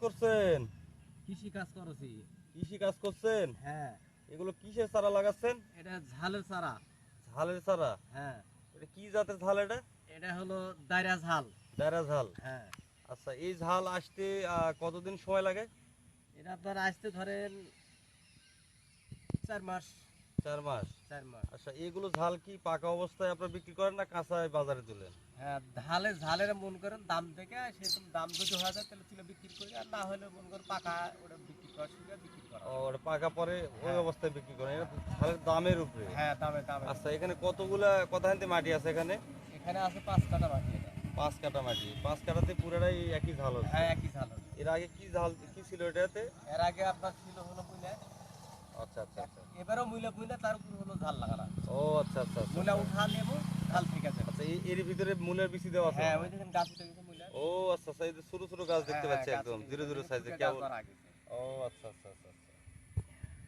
করছেন? কৃষি কাজ করছি। কৃষি কাজ করছেন? হ্যাঁ, এগুলো কিসের চারা লাগাচ্ছেন? এটা ঝালের চারা। ঝালের চারা? হ্যাঁ, এটা কি জাতের ঝাল এটা? এটা হলো দায়রা ঝাল। দায়রা ঝাল। হ্যাঁ, আচ্ছা, এই ঝাল আসতে কতদিন সময় লাগে? এটা আপনার আসতে ধরেন 4 মাস। 4 মাস। 4 মাস। আচ্ছা, এগুলো ঝাল কি পাকা অবস্থায় আপনারা বিক্রি করেন না কাঁচায় বাজারে তোলেন? হ্যাঁ, ঝালের মন করেন দাম দেখে সেরকম দাম যদি হয়ে যায় তাহলে তুলে বিক্রি করি, আর না হলে মন করেন পাকা ওটা বিক্রি করার সুবিধা বিক্রি করা ও, হয়। ওটা পাকা পরে ওই হ্যাঁ। অবস্থায় বিক্রি করেন? এটা তো ঝালের দামের উপরে। হ্যাঁ, দামে দামে। আচ্ছা, এখানে কতগুলা কথান্তে মাটি আছে এখানে? এখানে আছে 5 কাটা বাকি এটা। 5 কাঠা মাটি। 5 কাঠাতে পুরোটাই একই ঝাল হচ্ছে? হ্যাঁ, একই ঝাল হবে। এর আগে কি ঝাল কি ছিল এটাতে? এর আগে আপনার ছিল হলো বুঝলে, আচ্ছা আচ্ছা আচ্ছা। এবারও বুঝলে তার উপর হলো ঝাল লাগানো। ও আচ্ছা আচ্ছা আচ্ছা। মূলা উঠা নেবো, ঝাল ঠিক আছে। আচ্ছা, এর ভিতরে মূলের বিচি দেওয়া আছে? হ্যাঁ, ওই দেখেন গাছ উঠে গেছে মূলা। ও আচ্ছা আচ্ছা, এই যে ছোট ছোট গাছ দেখতে পাচ্ছি একদম জিরো জিরো সাইজের কেবল। গাছ করা গেছে। ও আচ্ছা আচ্ছা আচ্ছা।